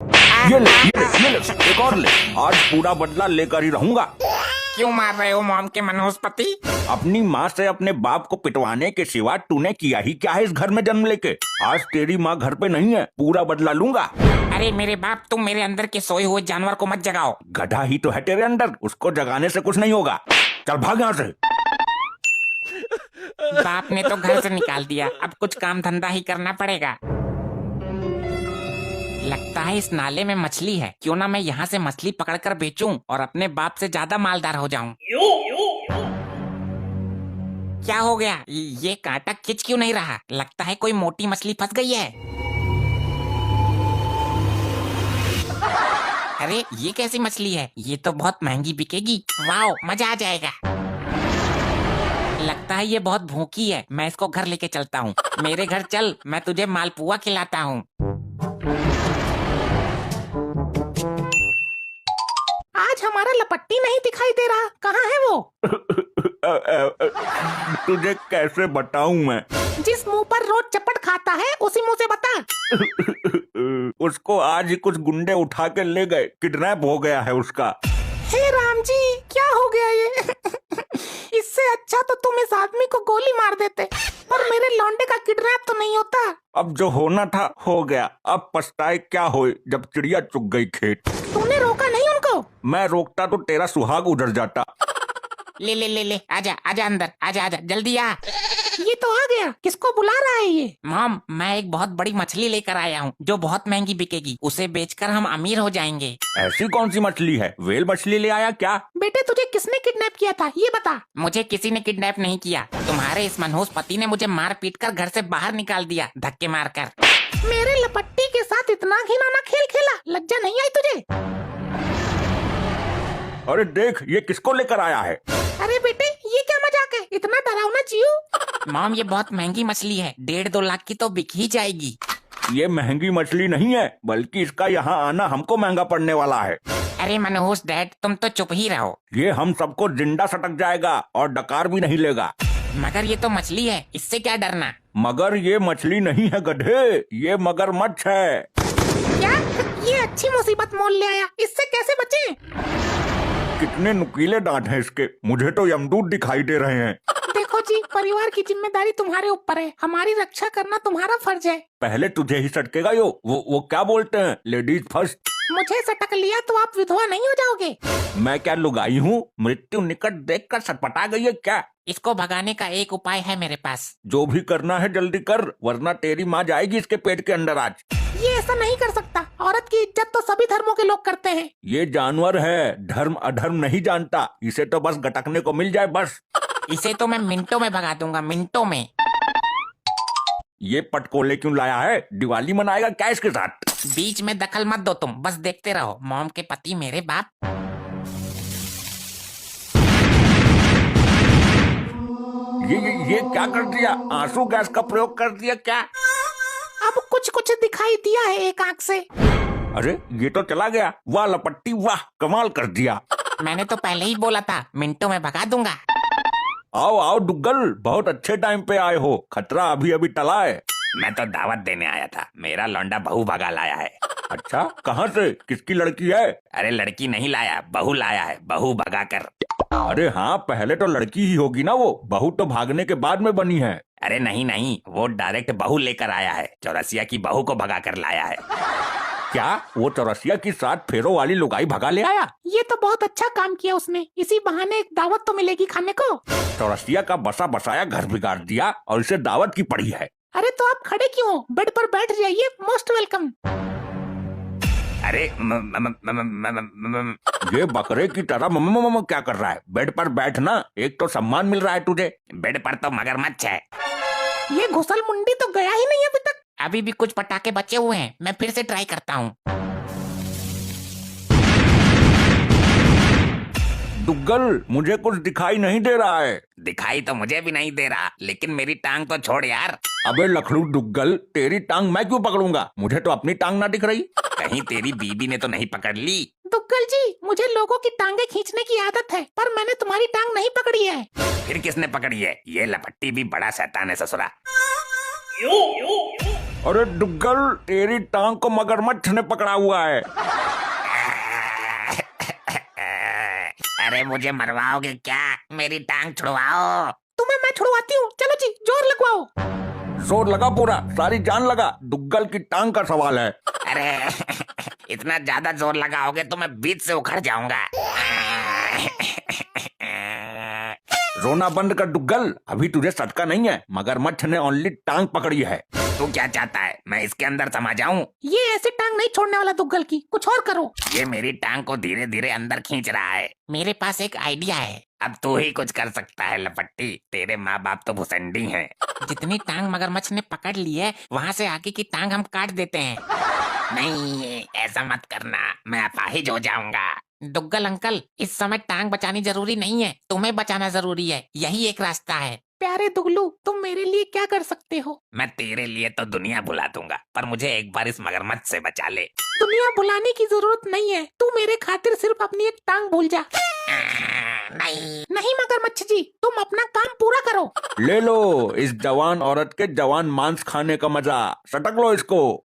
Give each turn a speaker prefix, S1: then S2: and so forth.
S1: ये ले, एक और ले। आज पूरा बदला लेकर ही रहूंगा।
S2: क्यों मार रहे हो मॉम के मनहूसपति?
S1: अपनी माँ से अपने बाप को पिटवाने के सिवा तूने किया ही क्या है इस घर में जन्म लेके? आज तेरी माँ घर पे नहीं है, पूरा बदला लूंगा।
S2: अरे मेरे बाप, तुम मेरे अंदर के सोए हुए जानवर को मत जगाओ।
S1: गधा ही तो है तेरे अंदर, उसको जगाने से कुछ नहीं होगा। चल भाग यहाँ से।
S2: बाप ने तो घर से निकाल दिया, अब कुछ काम धंधा ही करना पड़ेगा। लगता है इस नाले में मछली है, क्यों ना मैं यहाँ से मछली पकड़कर बेचूं और अपने बाप से ज्यादा मालदार हो जाऊं। क्या हो गया? ये कांटा खिंच क्यों नहीं रहा? लगता है कोई मोटी मछली फंस गई है। अरे ये कैसी मछली है? ये तो बहुत महंगी बिकेगी। वाओ, मजा आ जाएगा। लगता है ये बहुत भूखी है, मैं इसको घर लेके चलता हूँ। मेरे घर चल, मैं तुझे मालपुआ खिलाता हूँ। आज हमारा लपट्टी नहीं दिखाई दे रहा, कहाँ है वो?
S1: तुझे कैसे बताऊं मैं?
S2: जिस मुंह पर रोज चपट खाता है उसी मुंह से बता।
S1: उसको आज ही कुछ गुंडे उठा के ले गए, किडनैप हो गया है उसका।
S2: हे राम जी, क्या हो गया ये? इससे अच्छा तो तुम इस आदमी को गोली मार देते, और मेरे लौंडे का किडनैप तो नहीं होता।
S1: अब जो होना था हो गया, अब पछताए क्या होए जब चिड़िया चुग गई खेत।
S2: तूने रोका नहीं उनको?
S1: मैं रोकता तो तेरा सुहाग उधर जाता।
S2: ले ले ले ले, आजा आजा अंदर, आजा आजा जल्दी आ। ये तो आ गया, किसको बुला रहा है ये? मॉम, मैं एक बहुत बड़ी मछली लेकर आया हूँ जो बहुत महंगी बिकेगी, उसे बेचकर हम अमीर हो जाएंगे।
S1: ऐसी कौन सी मछली है? वेल मछली ले आया क्या?
S2: बेटे, तुझे किसने किडनैप किया था ये बता। मुझे किसी ने किडनैप नहीं किया, तुम्हारे इस मनहूस पति ने मुझे मार पीट कर घर से बाहर निकाल दिया, धक्के मारकर। मेरे लपट्टी के साथ इतना घिनौना खेल खेला, लज्जा नहीं आई तुझे?
S1: अरे देख, ये किसको लेकर आया है?
S2: अरे बेटे, ये क्या मजाक है? इतना डरावना जीव। मॉम, ये बहुत महंगी मछली है, 1.5-2 लाख की तो बिक ही जाएगी।
S1: ये महंगी मछली नहीं है, बल्कि इसका यहाँ आना हमको महंगा पड़ने वाला है।
S2: अरे मनहूस डैड, तुम तो चुप ही रहो।
S1: ये हम सबको जिंदा सटक जाएगा और डकार भी नहीं लेगा।
S2: मगर ये तो मछली है, इससे क्या डरना?
S1: मगर ये मछली नहीं है गधे, ये मगरमच्छ है।
S2: क्या? ये अच्छी मुसीबत मोल ले आया, इससे कैसे बचें?
S1: कितने नुकीले दांत हैं इसके, मुझे तो यमदूत दिखाई दे रहे हैं।
S2: देखो जी, परिवार की जिम्मेदारी तुम्हारे ऊपर है, हमारी रक्षा करना तुम्हारा फर्ज है।
S1: पहले तुझे ही सटकेगा यो, वो क्या बोलते हैं, लेडीज फर्स्ट।
S2: मुझे सटक लिया तो आप विधवा नहीं हो जाओगे।
S1: मैं क्या लुगाई हूँ? मृत्यु निकट देखकर सटपटा गई है क्या?
S2: इसको भगाने का एक उपाय है मेरे पास।
S1: जो भी करना है जल्दी कर, वरना तेरी माँ जाएगी इसके पेट के अंदर आज।
S2: ये ऐसा नहीं कर सकता, औरत की इज्जत तो सभी धर्मों के लोग करते हैं।
S1: ये जानवर है, धर्म अधर्म नहीं जानता, इसे तो बस गटकने को मिल जाए बस।
S2: इसे तो मैं मिनटों में भगा दूंगा, मिनटों में।
S1: ये पटकोले क्यों लाया है? दिवाली मनाएगा क्या इसके साथ?
S2: बीच में दखल मत दो तुम, बस देखते रहो। मॉम के पति मेरे बाप।
S1: ये क्या कर दिया? आंसू गैस का प्रयोग कर दिया क्या?
S2: अब कुछ कुछ दिखाई दिया है एक आंख से।
S1: अरे ये तो चला गया। वाह लपट्टी वाह, कमाल कर दिया।
S2: मैंने तो पहले ही बोला था, मिनटों में भगा दूंगा।
S1: आओ आओ डुग्गल, बहुत अच्छे टाइम पे आए हो, खतरा अभी अभी टला है।
S3: मैं तो दावत देने आया था, मेरा लौंडा बहू भगा लाया है।
S1: अच्छा, कहाँ से? किसकी लड़की है?
S3: अरे लड़की नहीं लाया, बहू लाया है, बहू भगा कर।
S1: अरे हाँ, पहले तो लड़की ही होगी ना वो, बहू तो भागने के बाद में बनी है।
S3: अरे नहीं नहीं, वो डायरेक्ट बहू लेकर आया है, चौरसिया की बहू को भगा कर लाया है।
S1: क्या वो चौरसिया की 7 फेरों वाली लुगाई भगा ले आया?
S2: ये तो बहुत अच्छा काम किया उसने, इसी बहाने एक दावत तो मिलेगी खाने को।
S1: चौरसिया का बसा बसाया घर बिगाड़ दिया और इसे दावत की पड़ी है।
S2: अरे तो आप खड़े क्यों हो? बेड पर बैठ जाइए, मोस्ट वेलकम।
S3: अरे
S1: ये बकरे की तरह मम क्या कर रहा है? बेड पर बैठना, एक तो सम्मान मिल रहा है तुझे।
S3: बेड पर तो मगरमच्छ है।
S2: ये घुसल मुंडी तो गया ही नहीं अभी तक। अभी भी कुछ पटाखे बचे हुए हैं, मैं फिर से ट्राई करता हूँ।
S1: दुग्गल, मुझे कुछ दिखाई नहीं दे रहा है।
S3: दिखाई तो मुझे भी नहीं दे रहा, लेकिन मेरी टांग तो छोड़ यार।
S1: अबे लखड़ू दुग्गल, तेरी टांग मैं क्यों पकड़ूंगा? मुझे तो अपनी टांग ना दिख रही।
S3: कहीं तेरी बीबी ने तो नहीं पकड़ ली?
S2: दुग्गल जी, मुझे लोगों की टांगे खींचने की आदत है, पर मैंने तुम्हारी टांग नहीं पकड़ी है।
S3: फिर किसने पकड़ी है? ये लपट्टी भी बड़ा शैतान है ससुरा।
S1: अरे डुग्गल, तेरी टांग को मगरमच्छ ने पकड़ा हुआ है।
S2: अरे मुझे मरवाओगे क्या? मेरी टांग छुड़वाओ। तुम्हें मैं छुड़वाती हूँ, चलो जी जोर लगवाओ।
S1: जोर लगा, पूरा सारी जान लगा, डुग्गल की टांग का सवाल है।
S2: अरे इतना ज्यादा जोर लगाओगे तो मैं बीच से उखड़ जाऊंगा।
S1: रोना बंद कर डुग्गल, अभी तुझे सटका नहीं है, मगरमच्छ ने ओनली टांग पकड़ी है।
S2: तू क्या चाहता है, मैं इसके अंदर समा जाऊं? ये ऐसी टांग नहीं छोड़ने वाला दुग्गल की, कुछ और करो। ये मेरी टांग को धीरे धीरे अंदर खींच रहा है। मेरे पास एक आइडिया है। अब तू ही कुछ कर सकता है लपट्टी, तेरे माँ बाप तो भुसंडी हैं। जितनी टांग मगरमच्छ ने पकड़ ली है, वहाँ से आगे की टांग हम काट देते हैं। नहीं, ऐसा मत करना, मैं अपाहिज हो जाऊंगा। दुग्गल अंकल, इस समय टांग बचानी जरूरी नहीं है, तुम्हें बचाना जरूरी है। यही एक रास्ता है। प्यारे दुगलू, तुम मेरे लिए क्या कर सकते हो? मैं तेरे लिए तो दुनिया भुला दूंगा, पर मुझे एक बार इस मगरमच्छ से बचा ले। दुनिया भुलाने की जरूरत नहीं है, तू मेरे खातिर सिर्फ अपनी एक टांग भूल जा। नहीं मगरमच्छ जी, तुम अपना काम पूरा करो।
S1: ले लो इस जवान औरत के जवान मांस खाने का मजा, सटक लो इसको।